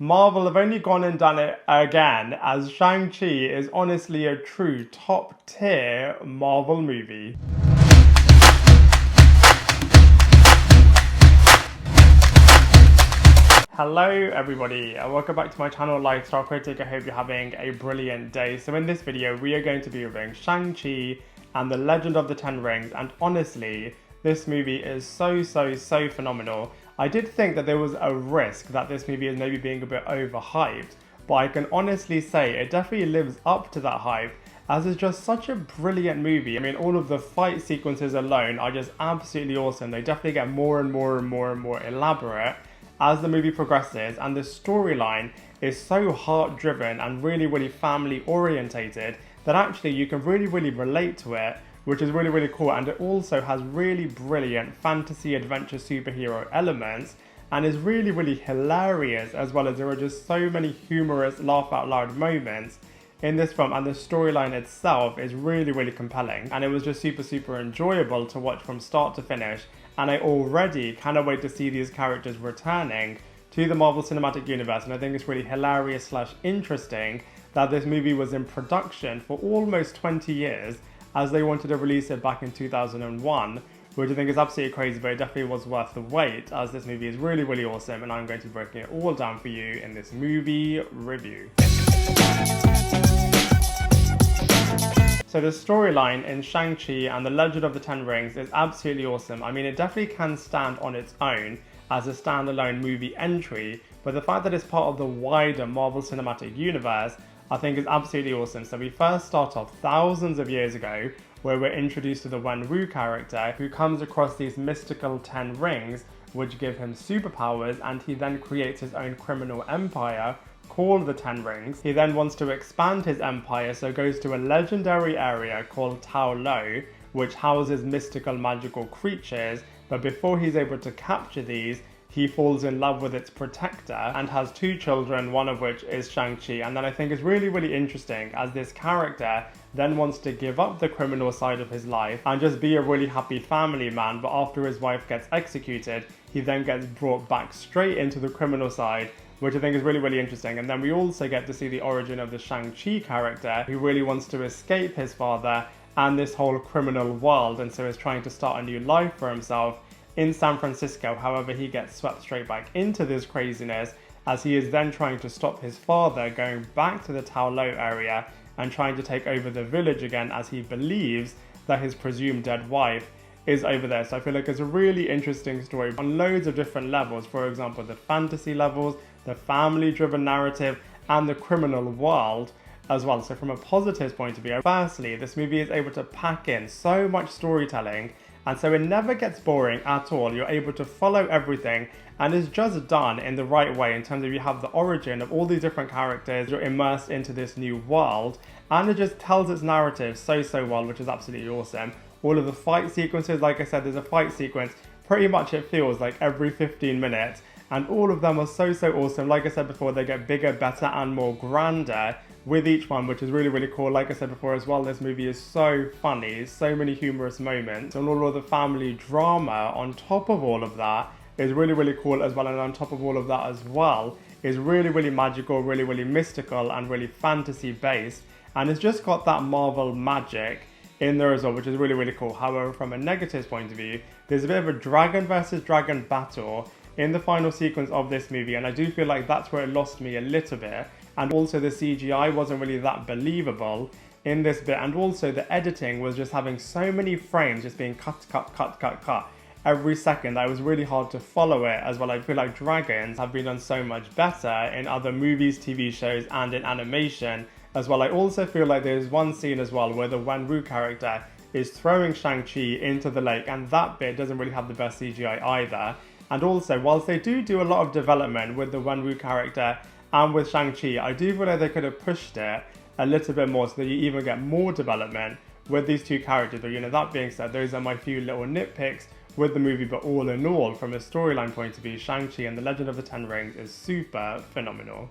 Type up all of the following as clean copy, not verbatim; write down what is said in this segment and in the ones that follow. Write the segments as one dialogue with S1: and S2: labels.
S1: Marvel have only gone and done it again, as Shang Chi is honestly a true top tier Marvel movie. Hello everybody and welcome back to my channel Lifestyle Critic. I hope you're having a brilliant day. So in this video we are going to be reviewing Shang Chi and the Legend of the Ten Rings, and honestly this movie is so phenomenal. I did think that there was a risk that this movie is maybe being a bit overhyped, but I can honestly say it definitely lives up to that hype, as it's just such a brilliant movie. I mean, all of the fight sequences alone are just absolutely awesome. They definitely get more and more elaborate as the movie progresses, and the storyline is so heart-driven and really family-orientated that actually you can really relate to it, which is really cool. And it also has really brilliant fantasy adventure superhero elements and is really hilarious, as well as there are just so many humorous laugh out loud moments in this film, and the storyline itself is really compelling, and it was just super enjoyable to watch from start to finish. And I already cannot wait to see these characters returning to the Marvel Cinematic Universe, and I think it's really hilarious / interesting that this movie was in production for almost 20 years, as they wanted to release it back in 2001, which I think is absolutely crazy, but it definitely was worth the wait, as this movie is really awesome, and I'm going to be breaking it all down for you in this movie review. So the storyline in Shang-Chi and the Legend of the Ten Rings is absolutely awesome. I mean, it definitely can stand on its own as a standalone movie entry, but the fact that it's part of the wider Marvel Cinematic Universe I think is absolutely awesome. So we first start off thousands of years ago, where we're introduced to the Wen character, who comes across these mystical 10 rings which give him superpowers, and he then creates his own criminal empire called the Ten Rings. He then wants to expand his empire, so goes to a legendary area called Tao Lo, which houses mystical magical creatures, but before he's able to capture these, he falls in love with its protector and has 2 children, one of which is Shang-Chi. And then I think it's really interesting, as this character then wants to give up the criminal side of his life and just be a really happy family man, but after his wife gets executed, he then gets brought back straight into the criminal side, which I think is really interesting. And then we also get to see the origin of the Shang-Chi character, who really wants to escape his father and this whole criminal world, and so is trying to start a new life for himself in San Francisco. However, he gets swept straight back into this craziness, as he is then trying to stop his father going back to the Tao Lo area and trying to take over the village again, as he believes that his presumed dead wife is over there. So I feel like it's a really interesting story on loads of different levels. For example, the fantasy levels, the family-driven narrative, and the criminal world as well. So from a positive point of view, firstly, this movie is able to pack in so much storytelling, and so it never gets boring at all. You're able to follow everything, and it's just done in the right way in terms of you have the origin of all these different characters, you're immersed into this new world, and it just tells its narrative so well, which is absolutely awesome. All of the fight sequences, like I said, there's a fight sequence pretty much, it feels like, every 15 minutes, and all of them are so awesome. Like I said before, they get bigger, better, and more grander with each one, which is really cool. Like I said before as well, this movie is so funny, so many humorous moments, and all of the family drama on top of all of that is really cool as well. And on top of all of that as well is really magical, really mystical, and really fantasy based, and it's just got that Marvel magic in there as well, which is really cool. However, from a negative point of view, there's a bit of a dragon versus dragon battle in the final sequence of this movie, and I do feel like that's where it lost me a little bit. And also the CGI wasn't really that believable in this bit, and also the editing was just having so many frames just being cut every second that it was really hard to follow it as well. I feel like dragons have been done so much better in other movies, TV shows, and in animation as well. I also feel like there's one scene as well where the Wen character is throwing Shang-Chi into the lake, and that bit doesn't really have the best CGI either. And also, whilst they do a lot of development with the Wen character and with Shang-Chi, I do feel like they could have pushed it a little bit more so that you even get more development with these 2 characters. But that being said, those are my few little nitpicks with the movie, but all in all, from a storyline point of view, Shang-Chi and the Legend of the Ten Rings is super phenomenal.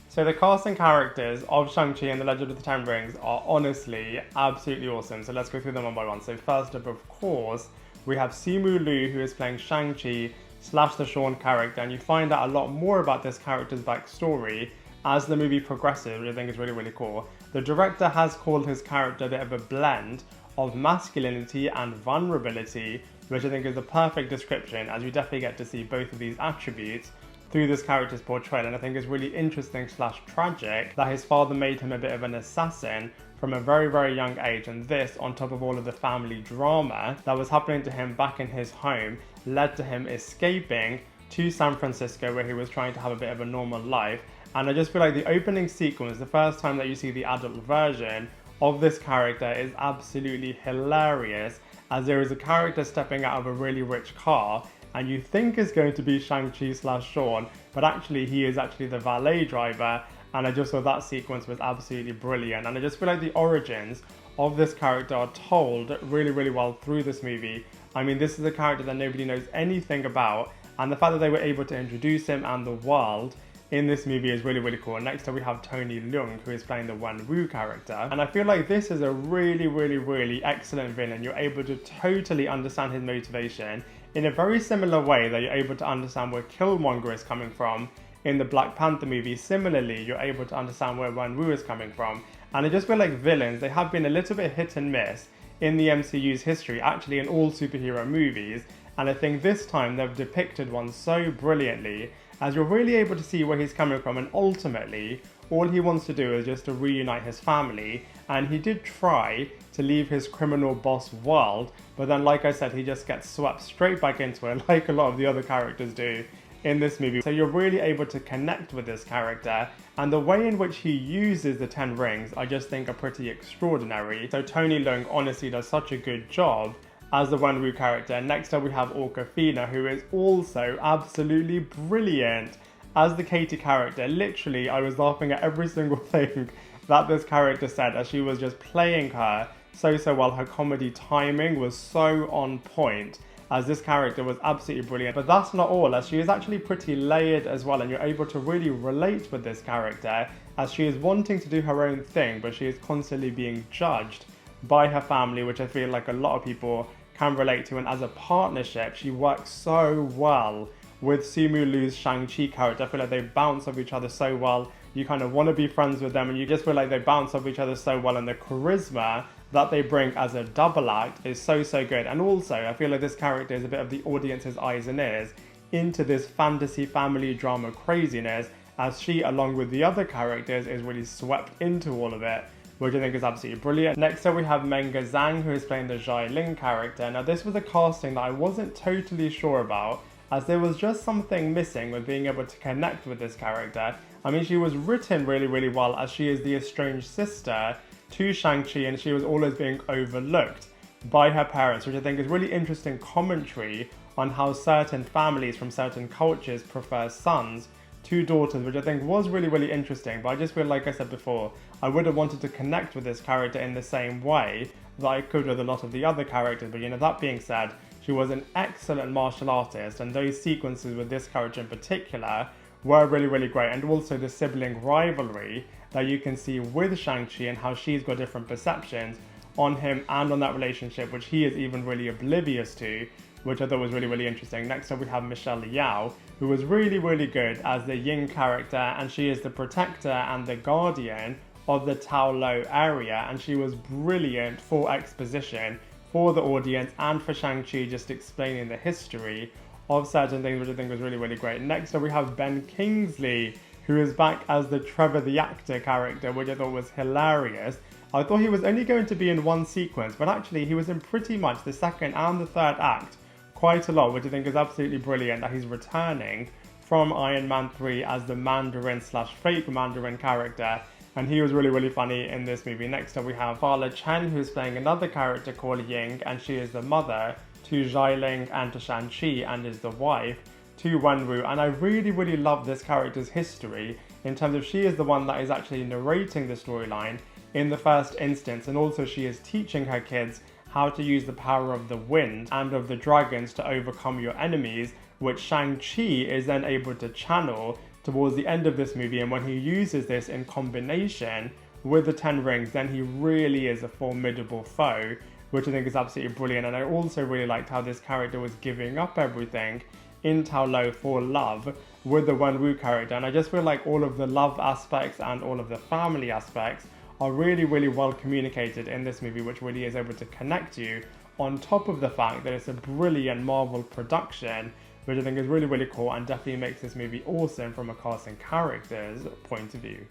S1: So the cast and characters of Shang-Chi and the Legend of the Ten Rings are honestly absolutely awesome. So let's go through them one by one. So first up, of course, we have Simu Liu, who is playing Shang-Chi, slash the Sean character, and you find out a lot more about this character's backstory as the movie progresses, which I think is really, really cool. The director has called his character a bit of a blend of masculinity and vulnerability, which I think is the perfect description, as you definitely get to see both of these attributes through this character's portrayal. And I think it's really interesting slash tragic that his father made him a bit of an assassin from a very, very young age, and this, on top of all of the family drama that was happening to him back in his home, led to him escaping to San Francisco, where he was trying to have a bit of a normal life. And I just feel like the opening sequence, the first time that you see the adult version of this character, is absolutely hilarious, as there is a character stepping out of a really rich car, and you think is going to be Shang-Chi slash Sean, but actually he is actually the valet driver. And I just thought that sequence was absolutely brilliant. And I just feel like the origins of this character are told really, really well through this movie. I mean, this is a character that nobody knows anything about, and the fact that they were able to introduce him and the world in this movie is really, really cool. Next up we have Leung, who is playing the Wen-Wu character. And I feel like this is a really, really, really excellent villain. You're able to totally understand his motivation in a very similar way that you're able to understand where Killmonger is coming from in the Black Panther movie. Similarly, you're able to understand where Wen-Wu is coming from. And I just feel like villains, they have been a little bit hit and miss in the MCU's history, actually in all superhero movies. And I think this time they've depicted one so brilliantly, as you're really able to see where he's coming from, and ultimately all he wants to do is just to reunite his family. And he did try to leave his criminal boss world, but then, like I said, he just gets swept straight back into it, like a lot of the other characters do in this movie. So you're really able to connect with this character, and the way in which he uses the 10 rings I just think are pretty extraordinary. So Leung honestly does such a good job as the Wen-Wu character. Next up we have Awkwafina, who is also absolutely brilliant as the Katie character. Literally, I was laughing at every single thing that this character said, as she was just playing her so well. Her comedy timing was so on point, as this character was absolutely brilliant. But that's not all, as she is actually pretty layered as well, and you're able to really relate with this character, as she is wanting to do her own thing, but she is constantly being judged by her family, which I feel like a lot of people can relate to. And as a partnership, she works so well with Simu Liu's Shang Chi character. I feel like they bounce off each other so well. You kind of want to be friends with them, and you just feel like they bounce off each other so well, and the charisma that they bring as a double act is so good. And also, I feel like this character is a bit of the audience's eyes and ears into this fantasy family drama craziness, as she, along with the other characters, is really swept into all of it, which I think is absolutely brilliant. Next up we have Zhang, who is playing the Zhang character. Now this was a casting that I wasn't totally sure about, as there was just something missing with being able to connect with this character. I mean, she was written really well, as she is the estranged sister to Shang-Chi, and she was always being overlooked by her parents, which I think is really interesting commentary on how certain families from certain cultures prefer sons to daughters, which I think was really interesting. But I just feel, like I said before, I would have wanted to connect with this character in the same way that I could with a lot of the other characters. But that being said, she was an excellent martial artist, and those sequences with this character in particular were really great. And also the sibling rivalry that you can see with Shang-Chi, and how she's got different perceptions on him and on that relationship, which he is even really oblivious to, which I thought was really interesting. Next up we have Michelle Yeoh, who was really good as the Ying character, and she is the protector and the guardian of the Tao Lo area, and she was brilliant for exposition for the audience and for Shang-Chi, just explaining the history of certain things, which I think was really great. Next up we have Kingsley, who is back as the Trevor the actor character, which I thought was hilarious. I thought he was only going to be in one sequence, but actually he was in pretty much the second and the third act quite a lot, which I think is absolutely brilliant, that he's returning from Iron Man 3 as the Mandarin slash fake Mandarin character, and he was really funny in this movie. Next up we have Fala Chen, who's playing another character called Ying, and she is the mother to Xialing and to Shang-Chi, and is the wife to Wen-Wu. And I really love this character's history, in terms of she is the one that is actually narrating the storyline in the first instance, and also she is teaching her kids how to use the power of the wind and of the dragons to overcome your enemies, which Shang-Chi is then able to channel towards the end of this movie. And when he uses this in combination with the 10 rings, then he really is a formidable foe, which I think is absolutely brilliant. And I also really liked how this character was giving up everything in Lo for love with the Wen-Wu character, and I just feel like all of the love aspects and all of the family aspects are really, really well communicated in this movie, which really is able to connect you, on top of the fact that it's a brilliant Marvel production, which I think is really, really cool and definitely makes this movie awesome from a cast and characters point of view.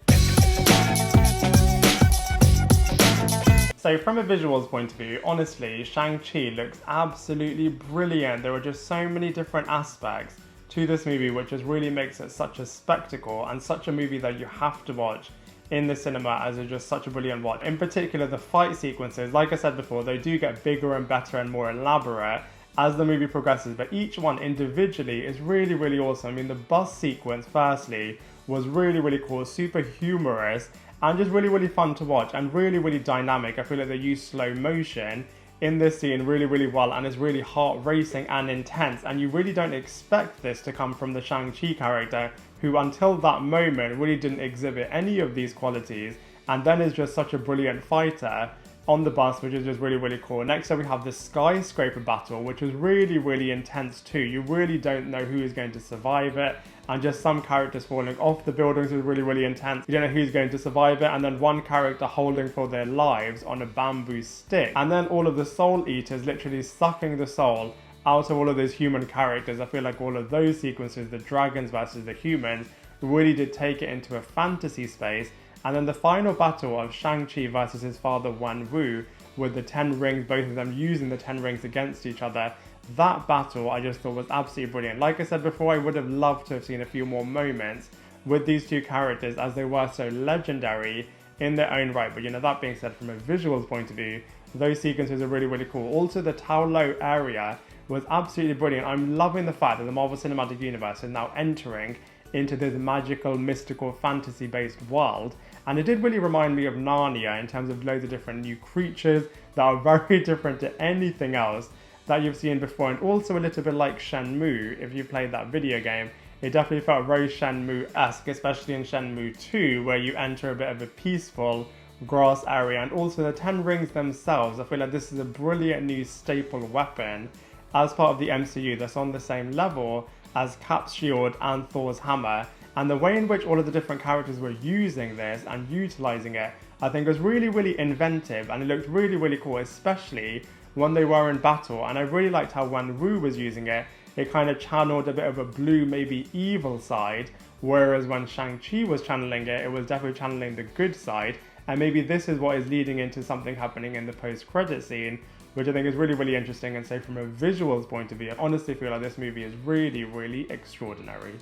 S1: So from a visuals point of view, honestly, Shang-Chi looks absolutely brilliant. There are just so many different aspects to this movie, which just really makes it such a spectacle and such a movie that you have to watch in the cinema, as it's just such a brilliant watch. In particular, the fight sequences, like I said before, they do get bigger and better and more elaborate as the movie progresses, but each one individually is really, really awesome. I mean, the bus sequence, firstly, was really, really cool, super humorous, and just really, really fun to watch, and really, really dynamic. I feel like they use slow motion in this scene really, really well, and it's really heart-racing and intense, and you really don't expect this to come from the Shang-Chi character, who until that moment really didn't exhibit any of these qualities, and then is just such a brilliant fighter on the bus, which is just really, really cool. Next up we have the skyscraper battle, which was really, really intense too. You really don't know who is going to survive it, and just some characters falling off the buildings was really, really intense. You don't know who's going to survive it, and then one character holding for their lives on a bamboo stick, and then all of the soul eaters literally sucking the soul out of all of those human characters. I feel like all of those sequences, the dragons versus the humans, really did take it into a fantasy space. And then the final battle of Shang-Chi versus his father Wen-Wu, with the 10 rings, both of them using the 10 rings against each other. That battle I just thought was absolutely brilliant. Like I said before, I would have loved to have seen a few more moments with these two characters, as they were so legendary in their own right. But you know, that being said, from a visuals point of view, those sequences are really, really cool. Also, the Lo area was absolutely brilliant. I'm loving the fact that the Marvel Cinematic Universe is now entering into this magical, mystical, fantasy-based world. And it did really remind me of Narnia in terms of loads of different new creatures that are very different to anything else that you've seen before. And also a little bit like Shenmue, if you played that video game. It definitely felt very Shenmue-esque, especially in Shenmue 2, where you enter a bit of a peaceful grass area. And also the 10 rings themselves, I feel like this is a brilliant new staple weapon as part of the MCU that's on the same level as Cap's shield and Thor's hammer. And the way in which all of the different characters were using this and utilizing it, I think was really, really inventive, and it looked really, really cool, especially when they were in battle. And I really liked how Wen-Wu was using it. It kind of channeled a bit of a blue, maybe evil side, whereas when Shang-Chi was channeling it, it was definitely channeling the good side. And maybe this is what is leading into something happening in the post-credit scene, which I think is really, really interesting. And so from a visuals point of view, I honestly feel like this movie is really, really extraordinary.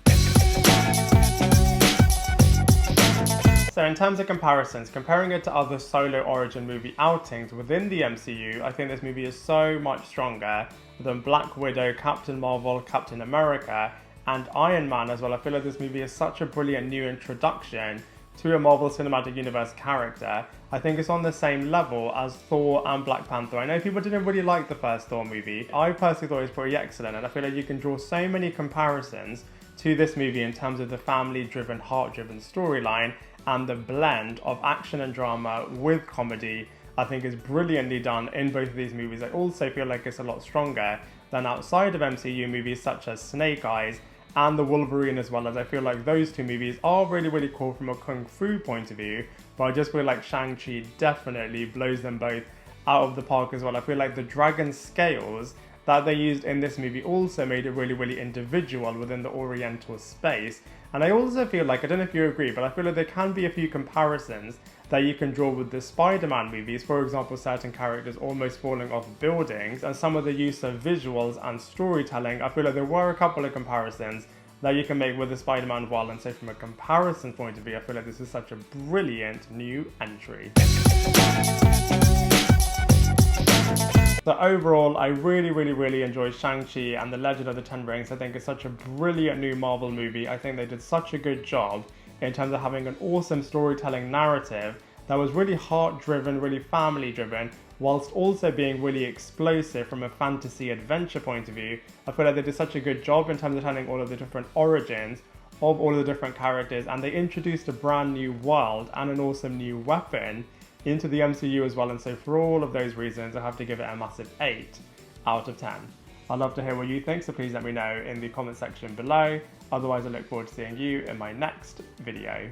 S1: So in terms of comparisons, comparing it to other solo origin movie outings within the MCU, I think this movie is so much stronger than Black Widow, Captain Marvel, Captain America, and Iron Man as well. I feel like this movie is such a brilliant new introduction to a Marvel Cinematic Universe character. I think it's on the same level as Thor and Black Panther. I know people didn't really like the first Thor movie. I personally thought it was pretty excellent, and I feel like you can draw so many comparisons to this movie in terms of the family-driven, heart-driven storyline, and the blend of action and drama with comedy, I think, is brilliantly done in both of these movies. I also feel like it's a lot stronger than outside of MCU movies such as Snake Eyes and The Wolverine, as well, as I feel like those two movies are really, really cool from a kung fu point of view, but I just feel like Shang-Chi definitely blows them both out of the park as well. I feel like the dragon scales that they used in this movie also made it really, really individual within the Oriental space. And I also feel like, I don't know if you agree, but I feel like there can be a few comparisons that you can draw with the Spider-Man movies. For example, certain characters almost falling off buildings, and some of the use of visuals and storytelling. I feel like there were a couple of comparisons that you can make with the Spider-Man world, and so from a comparison point of view, I feel like this is such a brilliant new entry. So overall, I really, really, really enjoyed Shang-Chi and the Legend of the Ten Rings. I think it's such a brilliant new Marvel movie. I think they did such a good job in terms of having an awesome storytelling narrative that was really heart-driven, really family-driven, whilst also being really explosive from a fantasy adventure point of view. I feel like they did such a good job in terms of telling all of the different origins of all of the different characters, and they introduced a brand new world and an awesome new weapon into the MCU as well. And so for all of those reasons, I have to give it a massive 8 out of 10. I'd love to hear what you think, so please let me know in the comment section below. Otherwise, I look forward to seeing you in my next video.